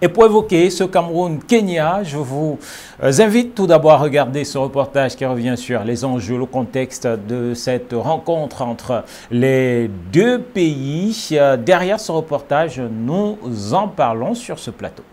Et pour évoquer ce Cameroun-Kenya, je vous invite tout d'abord à regarder ce reportage qui revient sur les enjeux, le contexte de cette rencontre entre les deux pays. Derrière ce reportage, nous en parlons sur ce plateau.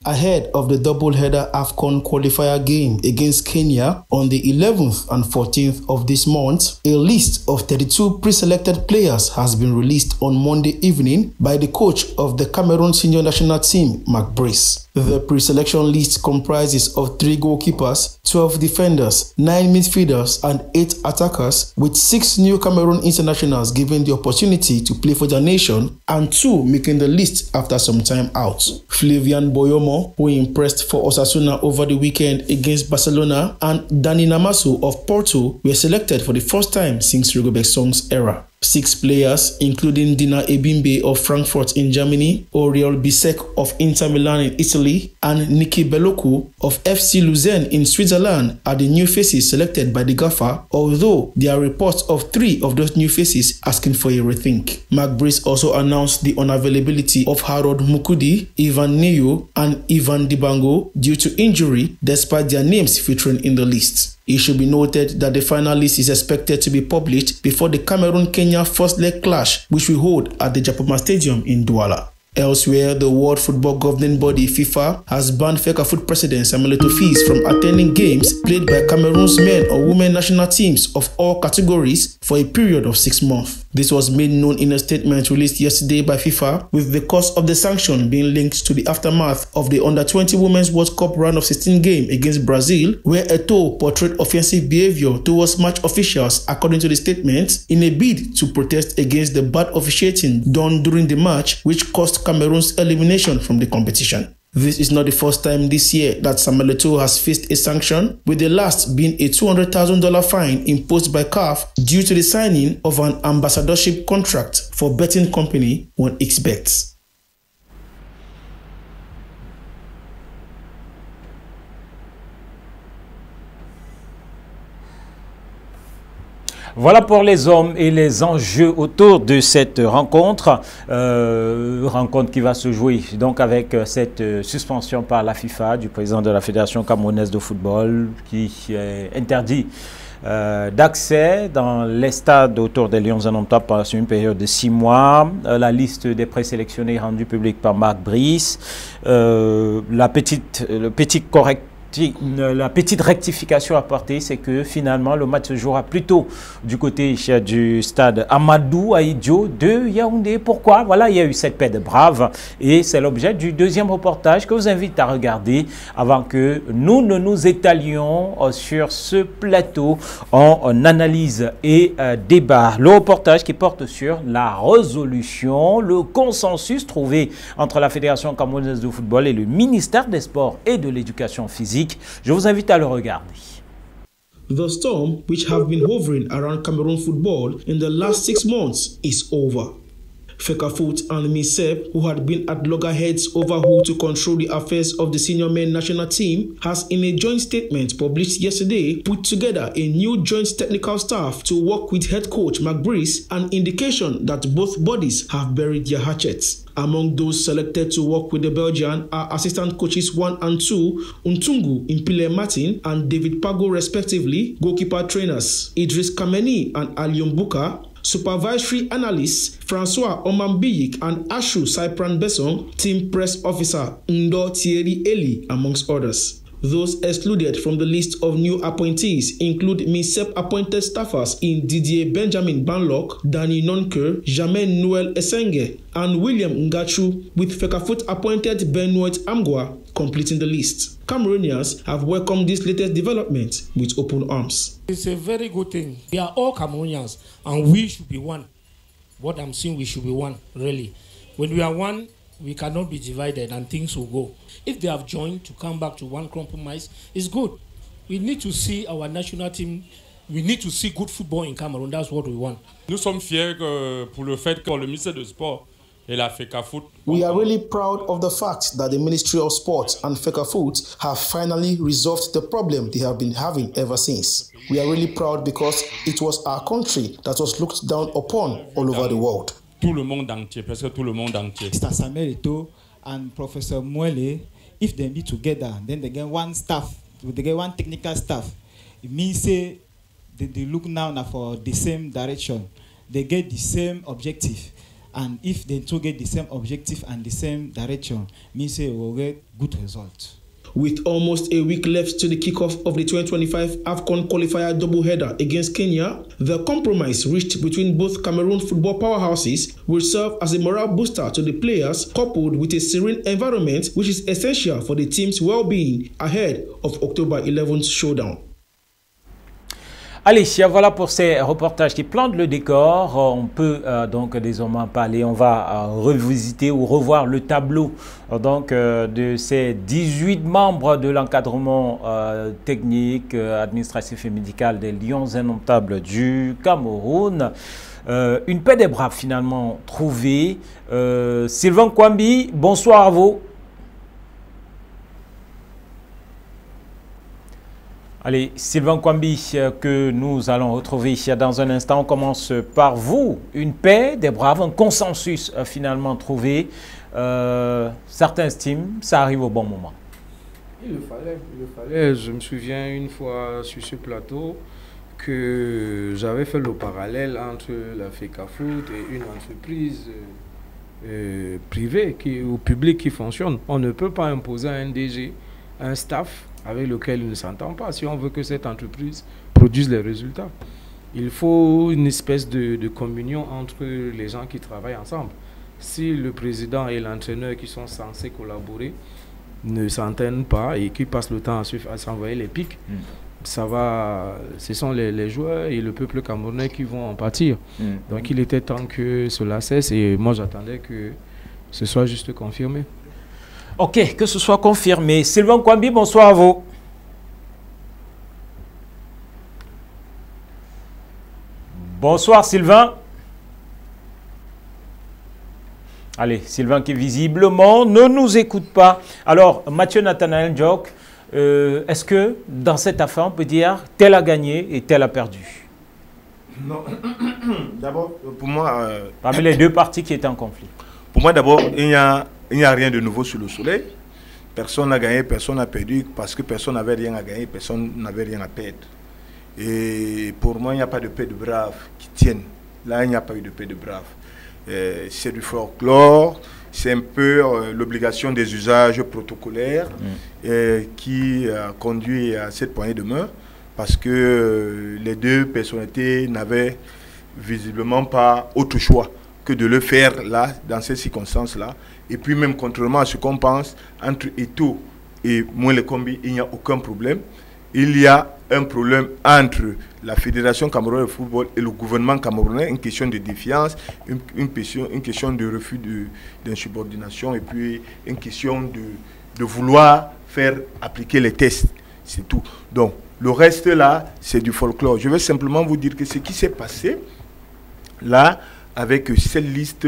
Ahead of the double-header AFCON qualifier game against Kenya on the 11th and 14th of this month, a list of 32 pre-selected players has been released on Monday evening by the coach of the Cameroon senior national team, Mark Brice. The pre-selection list comprises of 3 goalkeepers, 12 defenders, 9 midfielders and 8 attackers, with 6 new Cameroon internationals given the opportunity to play for their nation and 2 making the list after some time out. Flavian Boyomo, who impressed for Osasuna over the weekend against Barcelona, and Dani Namaso of Porto were selected for the first time since Rigobert Song's era. 6 players, including Dina Ebimbe of Frankfurt in Germany, Oriol Bisek of Inter Milan in Italy, and Niki Beloku of FC Luzern in Switzerland, are the new faces selected by the Gaffer, although there are reports of 3 of those new faces asking for a rethink. Mark Brice also announced the unavailability of Harold Mukudi, Ivan Niyo, and Ivan Dibango due to injury, despite their names featuring in the list. It should be noted that the final list is expected to be published before the Cameroon-Kenya first leg clash, which will hold at the Japoma Stadium in Douala. Elsewhere, the World Football Governing Body FIFA has banned Fecafoot president Samuel Eto'o from attending games played by Cameroon's men or women national teams of all categories for a period of 6 months. This was made known in a statement released yesterday by FIFA, with the cause of the sanction being linked to the aftermath of the Under-20 Women's World Cup round of 16 game against Brazil, where Eto'o portrayed offensive behavior towards match officials, according to the statement, in a bid to protest against the bad officiating done during the match, which caused Cameroon's elimination from the competition. This is not the first time this year that Samuel Eto'o has faced a sanction, with the last being a $200,000 fine imposed by CAF due to the signing of an ambassadorship contract for betting company 1xBet. Voilà pour les hommes et les enjeux autour de cette rencontre. Rencontre qui va se jouer donc avec cette suspension par la FIFA du président de la Fédération camerounaise de football qui interdit d'accès dans les stades autour des Lions indomptables pendant une période de 6 mois. La liste des présélectionnés rendue publique par Mark Brice. La petite rectification apportée, c'est que finalement le match se jouera plutôt du côté du stade Amadou Ahidjo de Yaoundé. Pourquoi? Voilà, il y a eu cette paix de braves et c'est l'objet du deuxième reportage que je vous invite à regarder avant que nous ne nous étalions sur ce plateau en analyse et débat. Le reportage qui porte sur la résolution, le consensus trouvé entre la Fédération camerounaise de football et le ministère des Sports et de l'Éducation physique. Je vous invite à le regarder. The storm, which have been hovering around Cameroon football in the last 6 months, is over. Fecafoot and MISEP, who had been at loggerheads over who to control the affairs of the senior men national team, has in a joint statement published yesterday put together a new joint technical staff to work with head coach Mark Brice, an indication that both bodies have buried their hatchets. Among those selected to work with the Belgian are assistant coaches 1 and 2, Ntungu Impile Martin and David Pago respectively, goalkeeper trainers Idris Kameni and Alion Buka, supervisory analysts Francois Omambiyik and Ashu Cypran Besong, team press officer Ndo Thierry Eli, amongst others. Those excluded from the list of new appointees include MISEP appointed staffers in Didier Benjamin Banlock, Danny Nonker, Jamen Noel Esenge, and William Ngachu, with Fecafoot appointed Benoit Amgwa completing the list. Cameroonians have welcomed this latest development with open arms. It's a very good thing. We are all Cameroonians and we should be one. What I'm saying, we should be one, really. When we are one, we cannot be divided and things will go. If they have joined to come back to one compromise, it's good. We need to see our national team, we need to see good football in Cameroon. That's what we want. Nous sommes fiers pour le fait que le ministère des Sports et la FECAFOOT. We are really proud of the fact that the Ministry of Sport and FECAFOOT have finally resolved the problem they have been having ever since. We are really proud because it was our country that was looked down upon all over the world. Tout le monde entier, presque tout le monde entier. Mr. Samuel Eto'o and Professor Mwele, if they be together, then they get one staff, they get one technical staff. It means say they look now for the same direction. They get the same objective. And if they two get the same objective and the same direction, means say we will get good results. With almost a week left to the kickoff of the 2025 AFCON qualifier doubleheader against Kenya, the compromise reached between both Cameroon football powerhouses will serve as a morale booster to the players, coupled with a serene environment which is essential for the team's well-being ahead of October 11th showdown. Allez, voilà pour ces reportages qui plantent le décor. On peut donc désormais parler, on va revisiter ou revoir le tableau donc, de ces 18 membres de l'encadrement technique, administratif et médical des Lions indomptables du Cameroun. Une paix des braves finalement trouvée. Sylvain Kwambi, bonsoir à vous. Allez, Sylvain Kwambi, que nous allons retrouver dans un instant. On commence par vous. Une paix des braves, un consensus finalement trouvé. Certains estiment ça arrive au bon moment. Il le fallait. Je me souviens une fois sur ce plateau que j'avais fait le parallèle entre la FECAFOOT et une entreprise privée ou publique qui fonctionne. On ne peut pas imposer à un DG, un staff avec lequel il ne s'entend pas, si on veut que cette entreprise produise les résultats. Il faut une espèce de communion entre les gens qui travaillent ensemble. Si le président et l'entraîneur qui sont censés collaborer ne s'entendent pas et qui passent le temps à s'envoyer les pics, ça va, ce sont les joueurs et le peuple camerounais qui vont en pâtir. Donc il était temps que cela cesse et moi j'attendais que ce soit juste confirmé. Ok, que ce soit confirmé. Sylvain Kwambi, bonsoir à vous. Bonsoir Sylvain. Allez, Sylvain qui visiblement ne nous écoute pas. Alors, Mathieu Nathanaël Ndiok, est-ce que dans cette affaire, on peut dire tel a gagné et tel a perdu? Non. D'abord, pour moi... parmi les deux parties qui étaient en conflit. Pour moi, d'abord, il n'y a rien de nouveau sous le soleil. Personne n'a gagné, personne n'a perdu, parce que personne n'avait rien à gagner, personne n'avait rien à perdre. Et pour moi, il n'y a pas de paix de braves qui tienne. Là, il n'y a pas eu de paix de braves. C'est du folklore, c'est un peu l'obligation des usages protocolaires qui a conduit à cette poignée de main, parce que les deux personnalités n'avaient visiblement pas autre choix que de le faire là, dans ces circonstances-là. Et puis même, contrairement à ce qu'on pense, entre Eto'o et Mwele Kombi, il n'y a aucun problème. Il y a un problème entre la Fédération camerounaise de football et le gouvernement camerounais, une question de défiance, une question de refus d'insubordination et puis une question de vouloir faire appliquer les tests. C'est tout. Donc, le reste là, c'est du folklore. Je vais simplement vous dire que ce qui s'est passé là, avec cette liste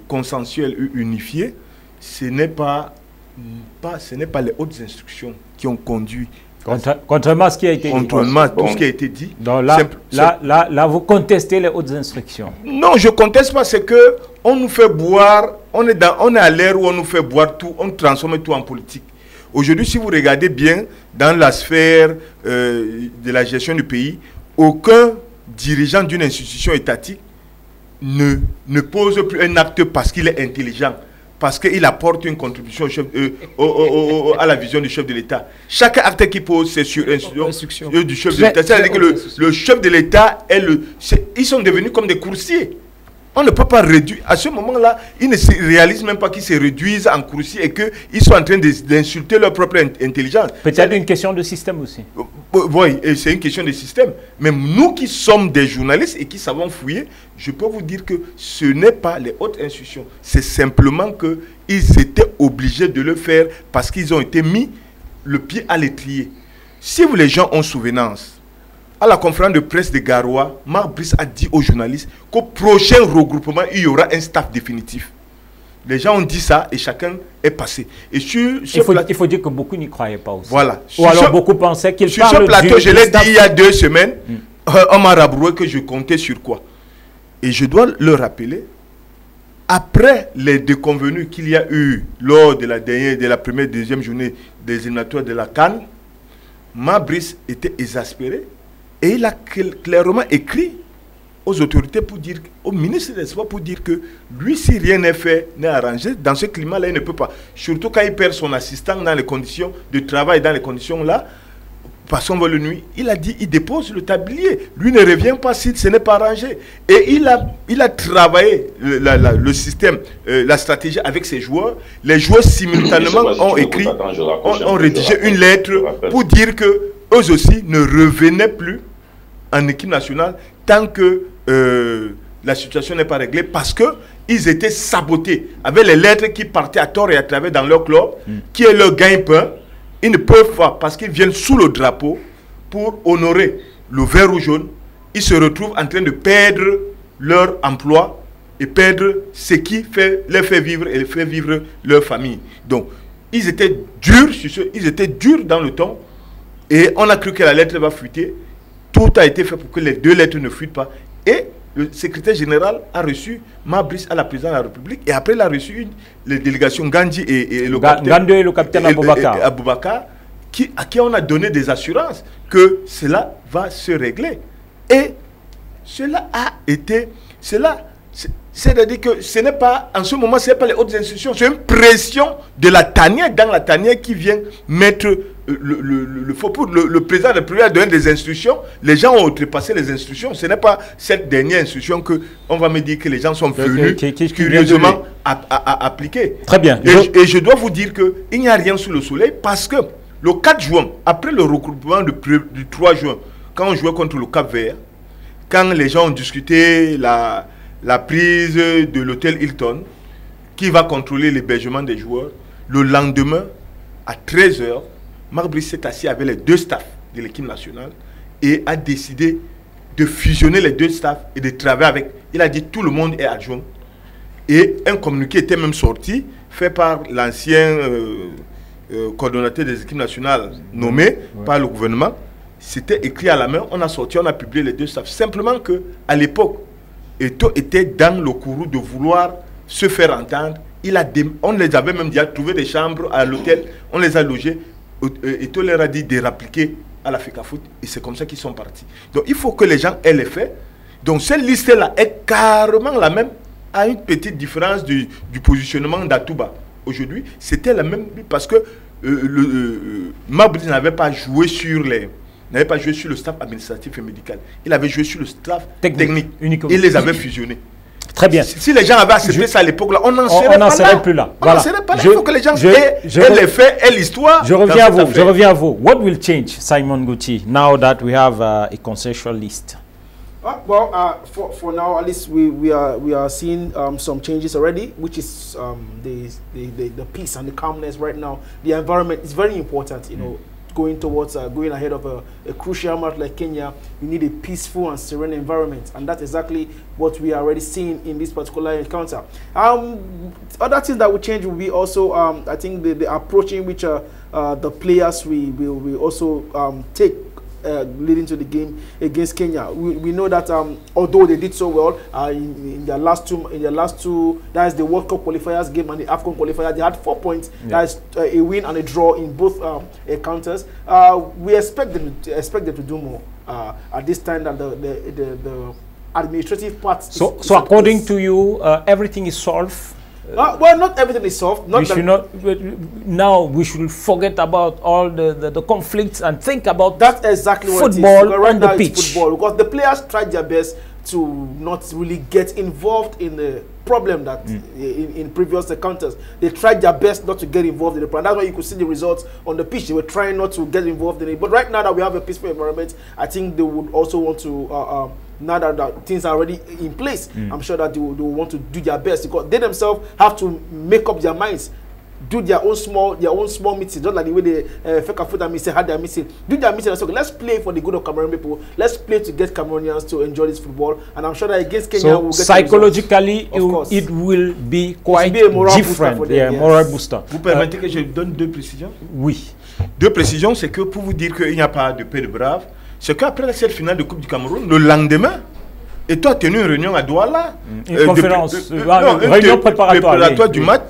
consensuelle unifiée, ce n'est pas les hautes instructions qui ont conduit. Contrairement à ce qui a été dit. Contrairement à tout ce qui a été dit. Donc là, vous contestez les hautes instructions. Non, je ne conteste pas, c'est que on nous fait boire, on est à l'ère où on nous fait boire tout, on transforme tout en politique. Aujourd'hui, si vous regardez bien dans la sphère de la gestion du pays, aucun dirigeant d'une institution étatique ne pose plus un acte parce qu'il est intelligent, parce qu'il apporte une contribution au chef, à la vision du chef de l'État. Chaque acte qu'il pose, c'est sur instruction du chef de l'État. C'est-à-dire que le chef de l'État, ils sont devenus comme des coursiers. On ne peut pas réduire. À ce moment-là, ils ne se réalisent même pas qu'ils se réduisent en coursiers et qu'ils sont en train d'insulter leur propre intelligence. Peut-être une question de système aussi. Oui, c'est une question de système. Même nous qui sommes des journalistes et qui savons fouiller, je peux vous dire que ce n'est pas les hautes institutions. C'est simplement qu'ils étaient obligés de le faire parce qu'ils ont été mis le pied à l'étrier. Si vous, les gens ont souvenance, à la conférence de presse de Garoua, Marc Brice a dit aux journalistes qu'au prochain regroupement, il y aura un staff définitif. Les gens ont dit ça et chacun est passé. Et sur il faut dire que beaucoup n'y croyaient pas aussi. Voilà. Ou alors beaucoup pensaient qu'il parle. Sur ce plateau, je l'ai dit il y a 2 semaines, on m'a rabroué que je comptais sur quoi. Et je dois le rappeler, après les déconvenus qu'il y a eu lors de la première, deuxième journée des éliminatoires de la CAN, Brice était exaspéré et il a clairement écrit aux autorités pour dire, au ministre des Sports pour dire que lui, si rien n'est fait, n'est arrangé, dans ce climat-là, il ne peut pas. Surtout quand il perd son assistant dans les conditions de travail, dans les conditions-là, parce qu'on voit le nuit, il a dit, il dépose le tablier. Lui ne revient pas si ce n'est pas arrangé. Et il a travaillé le système, la stratégie avec ses joueurs. Les joueurs simultanément ont écrit, ont rédigé une lettre pour dire que eux aussi ne revenaient plus en équipe nationale tant que la situation n'est pas réglée, parce qu'ils étaient sabotés avec les lettres qui partaient à tort et à travers dans leur club, qui est leur gagne-pain. Ils ne peuvent pas, parce qu'ils viennent sous le drapeau pour honorer le vert ou jaune. Ils se retrouvent en train de perdre leur emploi et perdre ce qui les fait vivre et fait vivre leur famille. Donc, ils étaient durs sur ce, ils étaient durs dans le temps et on a cru que la lettre va fuiter. Tout a été fait pour que les 2 lettres ne fuitent pas. Et le secrétaire général a reçu Brice à la présidence de la République et après il a reçu les délégations Gandhi et le capitaine Aboubakar à qui on a donné des assurances que cela va se régler. Et cela a été... C'est-à-dire que ce n'est pas, en ce moment, ce n'est pas les hautes institutions, c'est une pression de la tanière, dans la tanière qui vient mettre le faux pour. Le président de la République a donné des instructions, les gens ont outrepassé les instructions. Ce n'est pas cette dernière instruction qu'on va me dire que les gens sont venus curieusement à appliquer. Très bien. Et je dois vous dire qu'il n'y a rien sous le soleil parce que le 4 juin, après le regroupement du 3 juin, quand on jouait contre le Cap-Vert, quand les gens ont discuté la prise de l'hôtel Hilton, qui va contrôler l'hébergement des joueurs, le lendemain, à 13h, Brice s'est assis avec les 2 staffs de l'équipe nationale et a décidé de fusionner les 2 staffs et de travailler avec. Il a dit tout le monde est adjoint. Et un communiqué était même sorti, fait par l'ancien coordonnateur des équipes nationales nommé par le gouvernement. C'était écrit à la main, on a sorti, on a publié les 2 staffs. Simplement qu'à l'époque, Eto'o était dans le courroux de vouloir se faire entendre. On les avait même déjà trouvé des chambres à l'hôtel, on les a logés. Eto'o leur a dit de rappliquer à la FECAFOOT et c'est comme ça qu'ils sont partis. Donc il faut que les gens aient les faits. Donc cette liste-là est carrément la même, à une petite différence du positionnement d'Atouba. Aujourd'hui, c'était la même parce que Brice n'avait pas joué sur le staff administratif et médical. Il avait joué sur le staff technique. Uniquement. Il les avait fusionnés. Très bien. Si les gens avaient accepté ça à l'époque, on n'en serait plus là. Voilà. Il faut que les gens aient les faits et l'histoire. Je reviens à vous. What will change, Simon Guti, now that we have a consensual list? For now, at least we are seeing some changes already, which is the peace and the calmness right now. The environment is very important, you know. Going towards going ahead of a crucial match like Kenya, you need a peaceful and serene environment, and that's exactly what we are already seeing in this particular encounter. Other things that will change will be also, I think, the approach in which the players will also take leading to the game against Kenya. We know that although they did so well in their last two, that is the World Cup qualifiers game and the AFCON qualifier, they had 4 points. That is a win and a draw in both encounters. We expect them to do more at this time than the administrative part. So according to you, everything is solved. Well, not everything is solved. Now we should forget about all the conflicts and think about that's exactly what football right on the pitch. Football, because the players tried their best to not really get involved in the problem that in previous encounters. They tried their best not to get involved in the problem. That's why you could see the results on the pitch. They were trying not to get involved in it. But right now that we have a peaceful environment, I think they would also want to now that things are already in place, I'm sure that they will want to do their best, because they themselves have to make up their minds do their own small meeting, just like the way the Fecafoot meeting had their meeting. Do their meeting and say, okay, let's play for the good of Cameroon people. Let's play to get Cameroonians to enjoy this football. And I'm sure that against Kenya, so we'll get psychologically, it will be quite different. Yeah, moral booster. Vous permettez que je donne 2 précisions? Oui. 2 précisions, c'est que pour vous dire qu'il n'y a pas de paix de brave, c'est qu'après cette finale de Coupe du Cameroun, le lendemain, et toi, tu as tenu une réunion à Douala. Une conférence, réunion préparatoire du match,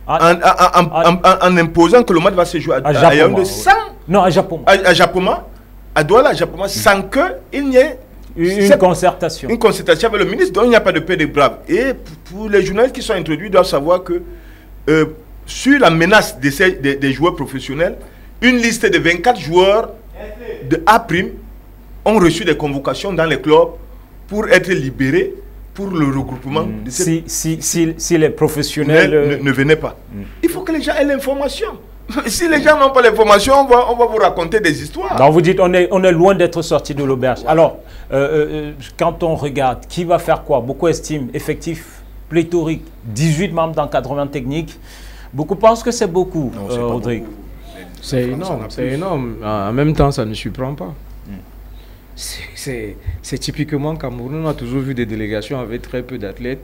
en imposant que le match va se jouer à Yaoundé sans... Non, à Japoma. À Japoma, à Douala, à Japoma, sans qu'il n'y ait une concertation. Une concertation avec le ministre, donc il n'y a pas de paix de brave. Et pour les journalistes qui sont introduits, ils doivent savoir que sur la menace des joueurs professionnels, une liste de 24 joueurs de A' ont reçu des convocations dans les clubs pour être libérés pour le regroupement. Si les professionnels ne venaient pas. Il faut que les gens aient l'information. Si les gens n'ont pas l'information, on va vous raconter des histoires. Donc vous dites on est loin d'être sorti de l'auberge. Ouais. Alors, quand on regarde, qui va faire quoi? Beaucoup estiment effectif pléthorique, 18 membres d'encadrement technique. Beaucoup pensent que c'est beaucoup, Rodrigue. C'est énorme, c'est énorme. En même temps, ça ne surprend pas. C'est typiquement Cameroun. On a toujours vu des délégations avec très peu d'athlètes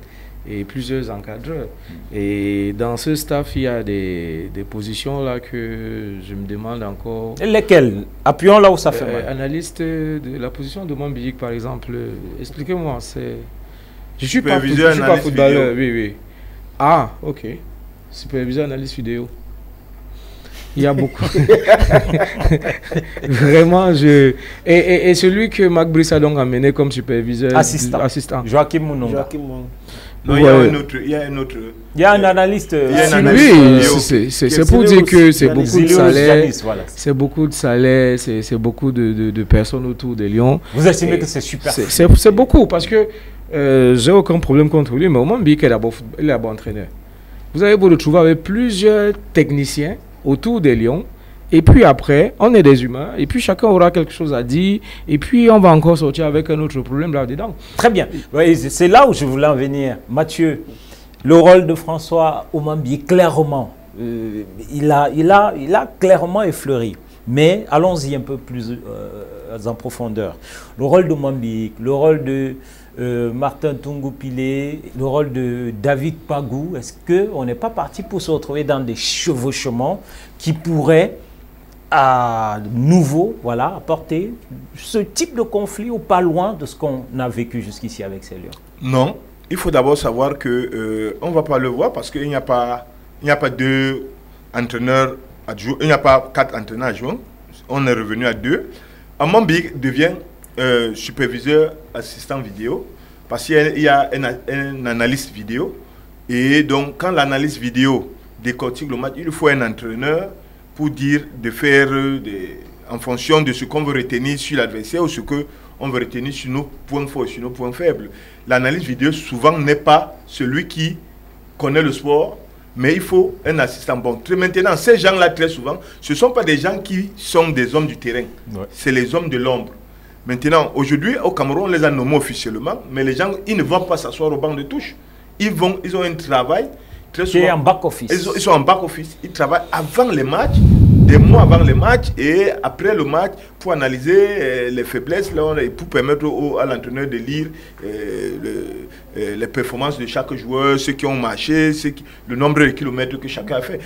et plusieurs encadreurs. Et dans ce staff, il y a des positions là que je me demande encore. Et lesquelles? Appuyons là où ça fait mal. Analyste de la position de Mambilik, par exemple. Expliquez-moi. Je suis pas footballeur. Oui, oui. Ah, ok. Superviseur, analyse vidéo. Il y a beaucoup. Vraiment, et celui que Marc Brice a donc amené comme superviseur. Assistant. Joachim Mounonga. Non, il y a un autre. Il y a un analyste. Oui, c'est pour dire que c'est beaucoup de salaire. C'est beaucoup de salaire, c'est beaucoup de personnes autour de Lyon. Vous estimez que c'est super? C'est beaucoup parce que j'ai aucun problème contre lui, mais au moins, il est un bon entraîneur. Vous allez vous retrouver avec plusieurs techniciens autour des Lions, et puis après, on est des humains, et puis chacun aura quelque chose à dire, et puis on va encore sortir avec un autre problème là-dedans. Très bien. C'est là où je voulais en venir. Mathieu, le rôle de François Omambi, clairement, il a clairement effleuré. Mais allons-y un peu plus en profondeur. Le rôle de Omambi, le rôle de Martin Tungu-Pilé, le rôle de David Pagou, est-ce qu'on n'est pas parti pour se retrouver dans des chevauchements qui pourraient à nouveau apporter ce type de conflit ou pas loin de ce qu'on a vécu jusqu'ici avec ces Lions? Non, il faut d'abord savoir que on ne va pas le voir parce qu'il n'y a pas 2 entraîneurs adjoints, il n'y a pas 4 entraîneurs adjoints, on est revenu à 2. Amambi devient superviseur assistant vidéo parce qu'il y a un analyste vidéo, et donc quand l'analyste vidéo décortique le match, il faut un entraîneur pour dire de faire en fonction de ce qu'on veut retenir sur l'adversaire ou ce qu'on veut retenir sur nos points forts et sur nos points faibles. L'analyste vidéo souvent n'est pas celui qui connaît le sport, mais il faut un assistant bon. Maintenant, ces gens-là, très souvent, ce ne sont pas des gens qui sont des hommes du terrain, c'est les hommes de l'ombre. Maintenant, aujourd'hui, au Cameroun, on les a nommés officiellement, mais les gens, ils ne vont pas s'asseoir au banc de touche. Ils ont un travail très souvent. Qui est en back-office. Ils sont en back-office. Ils travaillent avant les matchs, des mois avant les matchs et après le match pour analyser les faiblesses là, et pour permettre à l'entraîneur de lire les performances de chaque joueur, ceux qui ont marché, le nombre de kilomètres que chacun a fait.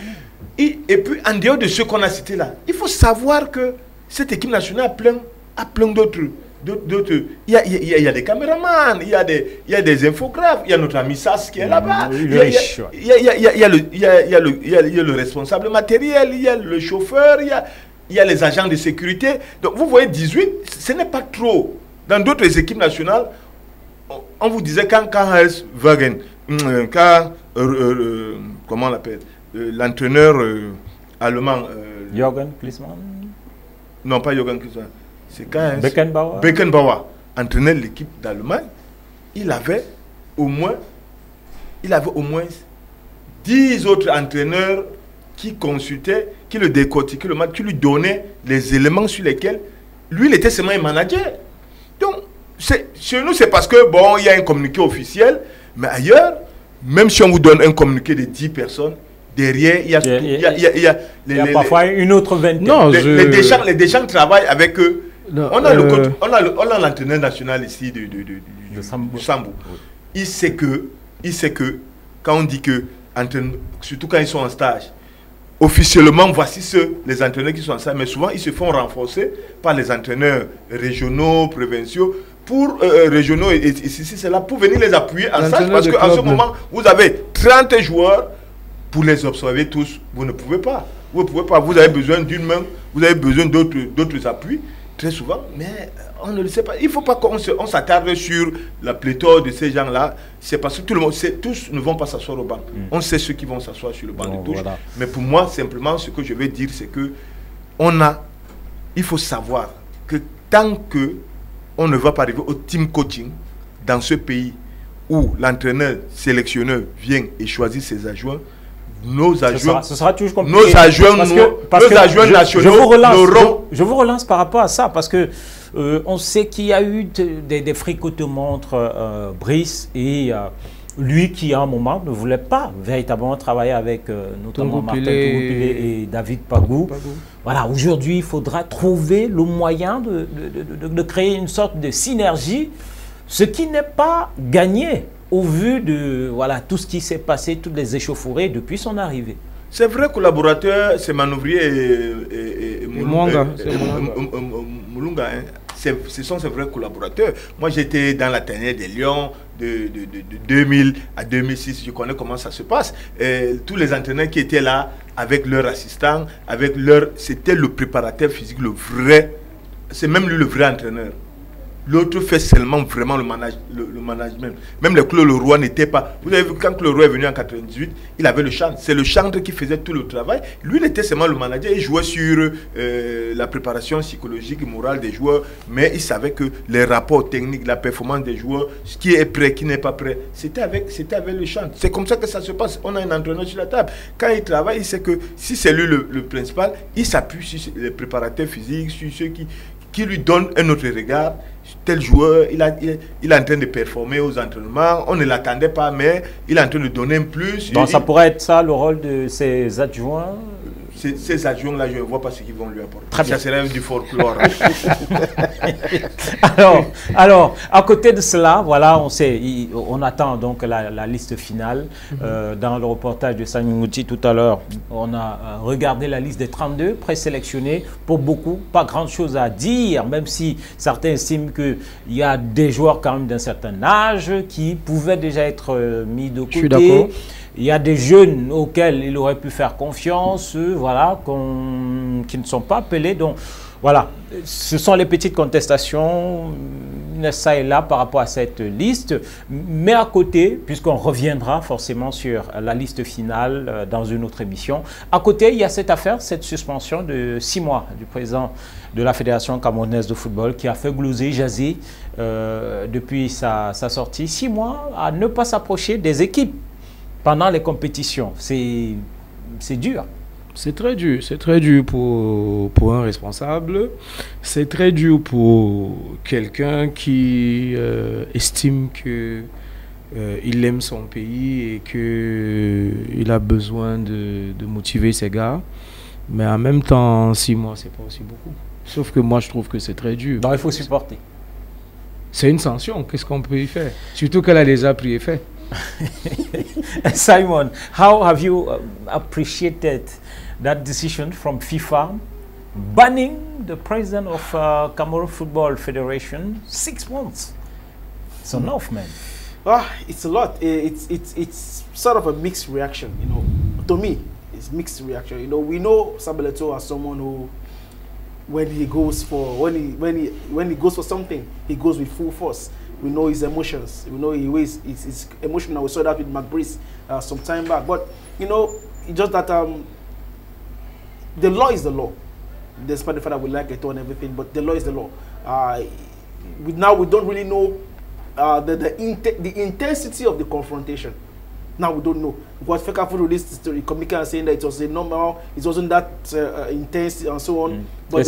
Et puis, en dehors de ce qu'on a cité là, il faut savoir que cette équipe nationale a plein d'autres. Il y a des caméramans, il y a des infographes, il y a notre ami Sass qui est là-bas, il y a le responsable matériel, il y a le chauffeur, il y a les agents de sécurité. Donc vous voyez 18, ce n'est pas trop. Dans d'autres équipes nationales, on vous disait quand Wagen, comment on l'appelle, l'entraîneur allemand. Jürgen Klinsmann. Non, pas Jürgen Klinsmann. C'est quand Beckenbauer entraînait l'équipe d'Allemagne, il avait au moins 10 autres entraîneurs qui consultaient, qui le décortiquaient le match, qui lui donnaient les éléments sur lesquels lui, il était seulement un manager. Donc, chez nous, c'est parce que, il y a un communiqué officiel, mais ailleurs, même si on vous donne un communiqué de 10 personnes, derrière, il y a parfois une autre vingtaine. Non, les Deschamps travaillent avec eux. Non, on a l'entraîneur national ici de Sambou. Oui. Il sait que quand on dit que, surtout quand ils sont en stage, officiellement, voici les entraîneurs qui sont en stage, mais souvent ils se font renforcer par les entraîneurs régionaux, provinciaux, régionaux et ceci, c'est là pour venir les appuyer en stage, parce qu'en ce moment, vous avez 30 joueurs, pour les observer tous, vous ne pouvez pas. Vous avez besoin d'une main, vous avez besoin d'autres appuis, très souvent, mais on ne le sait pas. Il ne faut pas qu'on s'attarde sur la pléthore de ces gens-là. C'est parce que tous ne vont pas s'asseoir au banc. On sait ceux qui vont s'asseoir sur le banc de touche. Voilà. Mais pour moi, simplement, ce que je veux dire, c'est que il faut savoir que tant qu'on ne va pas arriver au team coaching dans ce pays où l'entraîneur sélectionneur vient et choisit ses adjoints, nos adjoints, ce sera toujours compliqué. Nos adjoints nationaux, je vous relance par rapport à ça, parce que on sait qu'il y a eu des fricotements entre Brice et lui qui, à un moment, ne voulait pas véritablement travailler avec notamment Martin Togoupilé et David Pagou. Voilà, aujourd'hui, il faudra trouver le moyen de créer une sorte de synergie, ce qui n'est pas gagné au vu de tout ce qui s'est passé, toutes les échauffourées depuis son arrivée. C'est vrai, collaborateur, c'est Manouvrier et Mulunga. Ce sont ses vrais collaborateurs. Moi, j'étais dans la tanière des Lions de 2000 à 2006. Je connais comment ça se passe. Tous les entraîneurs qui étaient là, avec leurs assistants, c'était le préparateur physique, le vrai. C'est même lui le vrai entraîneur. L'autre fait seulement vraiment le management. Même le Claude Leroy n'était pas... Vous avez vu, quand Claude Leroy est venu en 98, il avait le chantre. C'est le chantre qui faisait tout le travail. Lui, il était seulement le manager. Il jouait sur la préparation psychologique et morale des joueurs. Mais il savait que les rapports techniques, la performance des joueurs, ce qui est prêt, qui n'est pas prêt, c'était avec le chantre. C'est comme ça que ça se passe. On a un entraîneur sur la table. Quand il travaille, il sait que si c'est lui le principal, il s'appuie sur les préparateurs physiques, sur ceux qui lui donnent un autre regard. Tel joueur, il est en train de performer aux entraînements, on ne l'attendait pas, mais il est en train de donner un plus. Donc ça pourrait être ça le rôle de ses adjoints? Ces adjoints-là, je ne vois pas ce qu'ils vont lui apporter. Très bien. Ça serait du folklore. alors, à côté de cela, voilà, on attend donc la liste finale. Dans le reportage de Sanyouti tout à l'heure, on a regardé la liste des 32 présélectionnés. Pour beaucoup, pas grand-chose à dire, même si certains estiment qu'il y a des joueurs quand même d'un certain âge qui pouvaient déjà être mis de côté. Je suis d'accord. Il y a des jeunes auxquels il aurait pu faire confiance, voilà, qui ne sont pas appelés. Donc, voilà, ce sont les petites contestations, ça et là, par rapport à cette liste. Mais à côté, puisqu'on reviendra forcément sur la liste finale dans une autre émission, à côté, il y a cette affaire, cette suspension de 6 mois du président de la Fédération camerounaise de football qui a fait glouser, jaser depuis sa sortie. 6 mois à ne pas s'approcher des équipes pendant les compétitions. C'est dur. C'est très dur pour un responsable, c'est très dur pour quelqu'un qui estime que il aime son pays et qu'il a besoin de motiver ses gars, mais en même temps 6 mois c'est pas aussi beaucoup, sauf que moi je trouve que c'est très dur. Donc il faut supporter. C'est une sanction, qu'est-ce qu'on peut y faire, surtout qu'elle a déjà pris effet. Simon, how have you appreciated that decision from FIFA banning the president of Cameroon Football Federation 6 months? It's enough, man. It's a lot. It's sort of a mixed reaction, you know. To me, it's mixed reaction. You know, we know Samuel Eto'o as someone who, when he goes for something, he goes with full force. We know his emotions. We know he's emotional. We saw that with McBrice some time back. But you know, it's just that the law is the law. Despite the fact that we like it and everything, but the law is the law. We don't really know the intensity of the confrontation. Now we don't know. Because Fekafu released the communique saying that it was a normal, it wasn't that intense and so on. But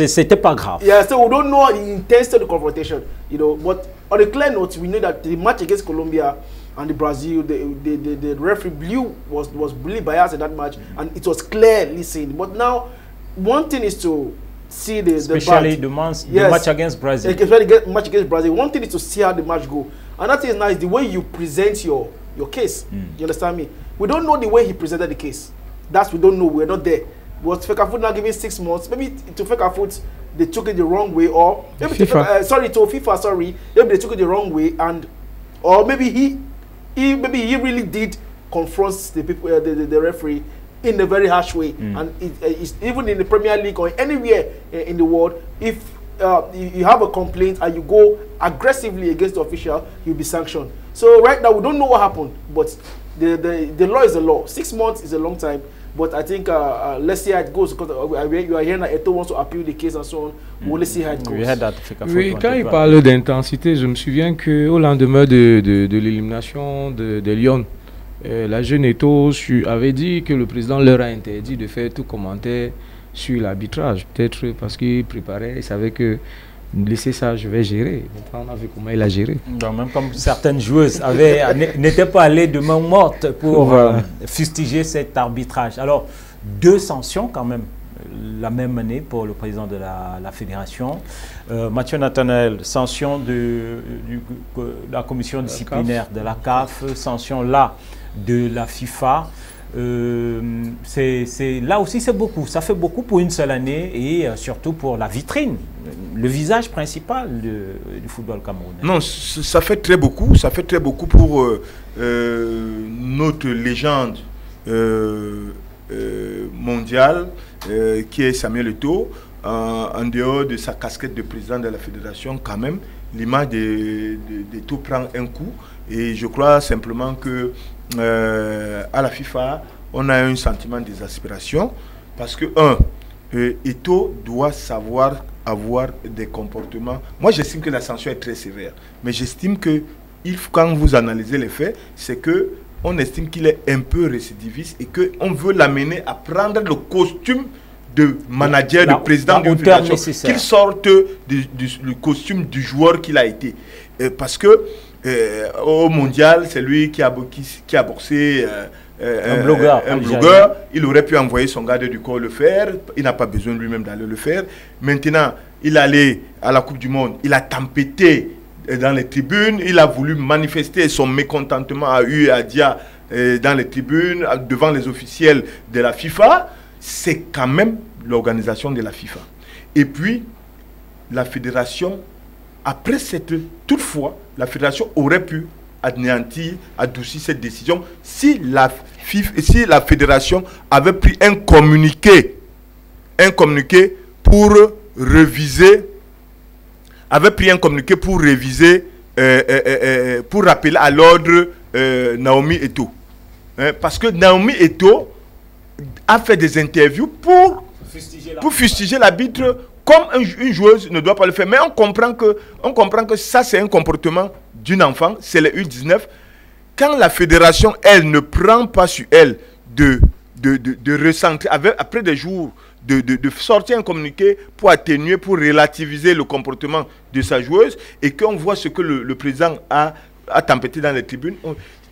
c'était pas grave. Yeah, so we don't know the intensity of the confrontation, you know. But on a clear note, we know that the match against Colombia and the Brazil, the referee was really biased in that match, and it was clearly seen. But now, one thing is to see especially the match against Brazil. Especially the match against Brazil. One thing is to see how the match go, and that is now is the way you present your case. You understand me? We don't know the way he presented the case. We don't know. We're not there. Was Fecafoot now giving 6 months? Maybe to Fecafoot they took it the wrong way, or maybe to FIFA, maybe they took it the wrong way, or maybe he really did confront the people, the referee in a very harsh way, and it's even in the Premier League or anywhere in the world, if you have a complaint and you go aggressively against the official, you'll be sanctioned. So right now we don't know what happened, but the law is the law. 6 months is a long time, but I think let's see how it goes, because you are hearing that Eto'o wants to appeal the case and so on. We'll see how it goes. Oui, quand il parle d'intensité, je me souviens qu'au lendemain de l'élimination de Lyon, la jeune Eto'o avait dit que le président leur a interdit de faire tout commentaire sur l'arbitrage, peut-être parce qu'il préparait, il savait que laissez ça, je vais gérer. Maintenant, on a vu comment il a géré. Donc, même comme certaines joueuses n'étaient pas allées de main morte pour fustiger cet arbitrage. Alors, 2 sanctions quand même, la même année pour le président de la fédération. Mathieu Nathanaël, sanction de la commission disciplinaire de la CAF, sanction là de la FIFA. Là aussi c'est beaucoup, ça fait beaucoup pour une seule année, et surtout pour la vitrine, le visage principal du football camerounais. Non, ça fait très beaucoup pour notre légende mondiale qui est Samuel Eto'o. En dehors de sa casquette de président de la fédération, quand même l'image d'Eto'o prend un coup, et je crois simplement que à la FIFA, on a un sentiment d'exaspération parce que, Eto'o doit savoir avoir des comportements. Moi, j'estime que la sanction est très sévère, mais j'estime que quand vous analysez les faits, c'est que on estime qu'il est un peu récidiviste et qu'on veut l'amener à prendre le costume de manager, de président d'une fédération, qu'il sorte du costume du joueur qu'il a été. Parce que au mondial, c'est lui qui a boxé un blogueur. Il aurait pu envoyer son garde du corps le faire. Il n'a pas besoin lui-même d'aller le faire. Maintenant, il allait à la Coupe du Monde. Il a tempêté dans les tribunes. Il a voulu manifester son mécontentement à U et à Dia dans les tribunes, devant les officiels de la FIFA. C'est quand même l'organisation de la FIFA. Et puis, la fédération, après toutefois, la fédération aurait pu anéantir, adoucir cette décision si la fédération avait pris un communiqué pour réviser, pour rappeler à l'ordre Naomi Eto'o. Parce que Naomi Eto'o a fait des interviews pour fustiger l'arbitre, comme une joueuse ne doit pas le faire. Mais on comprend que ça, c'est un comportement d'une enfant, c'est les U19. Quand la fédération, elle, ne prend pas sur elle de recentrer, après des jours, de sortir un communiqué pour atténuer, pour relativiser le comportement de sa joueuse, et qu'on voit ce que le président a tempêté dans les tribunes,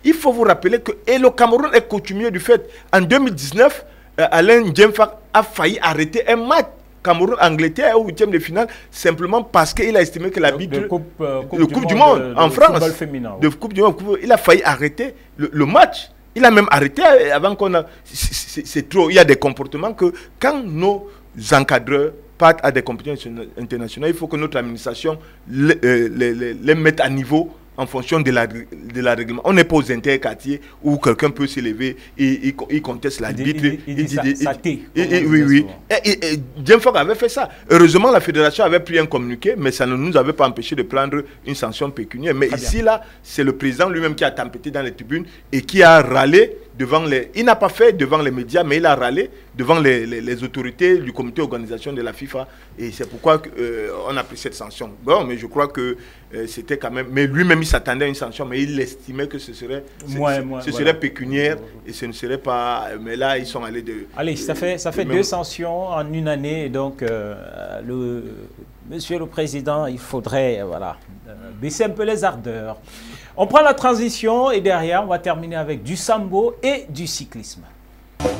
il faut vous rappeler que le Cameroun est coutumier du fait. En 2019, Alain Djemfak a failli arrêter un match Cameroun-Angleterre au 8e de finale, simplement parce qu'il a estimé que l'arbitre de Coupe du Monde en France, de Coupe du Monde, il a failli arrêter le match. Il a même arrêté avant qu'on a... C'est trop. Il y a des comportements que quand nos encadreurs partent à des compétitions internationales, il faut que notre administration les mette à niveau en fonction de la règlement. On n'est pas aux interquartiers où quelqu'un peut s'élever et il conteste l'arbitre. Oui. Et Djemfak avait fait ça. Heureusement, la fédération avait pris un communiqué, mais ça ne nous avait pas empêché de prendre une sanction pécuniaire. Mais ici, là, c'est le président lui-même qui a tempêté dans les tribunes et qui a râlé devant les... Il n'a pas fait devant les médias, mais il a râlé devant les autorités du comité d'organisation de la FIFA. Et c'est pourquoi on a pris cette sanction. Bon, mais je crois que c'était quand même... Mais lui-même, il s'attendait à une sanction, mais il estimait que ce serait, serait pécuniaire et ce ne serait pas... Mais là, ils sont allés de... Allez, ça fait 2 sanctions en une année. Et donc, Monsieur le Président, il faudrait baisser un peu les ardeurs. On prend la transition et derrière, on va terminer avec du sambo et du cyclisme.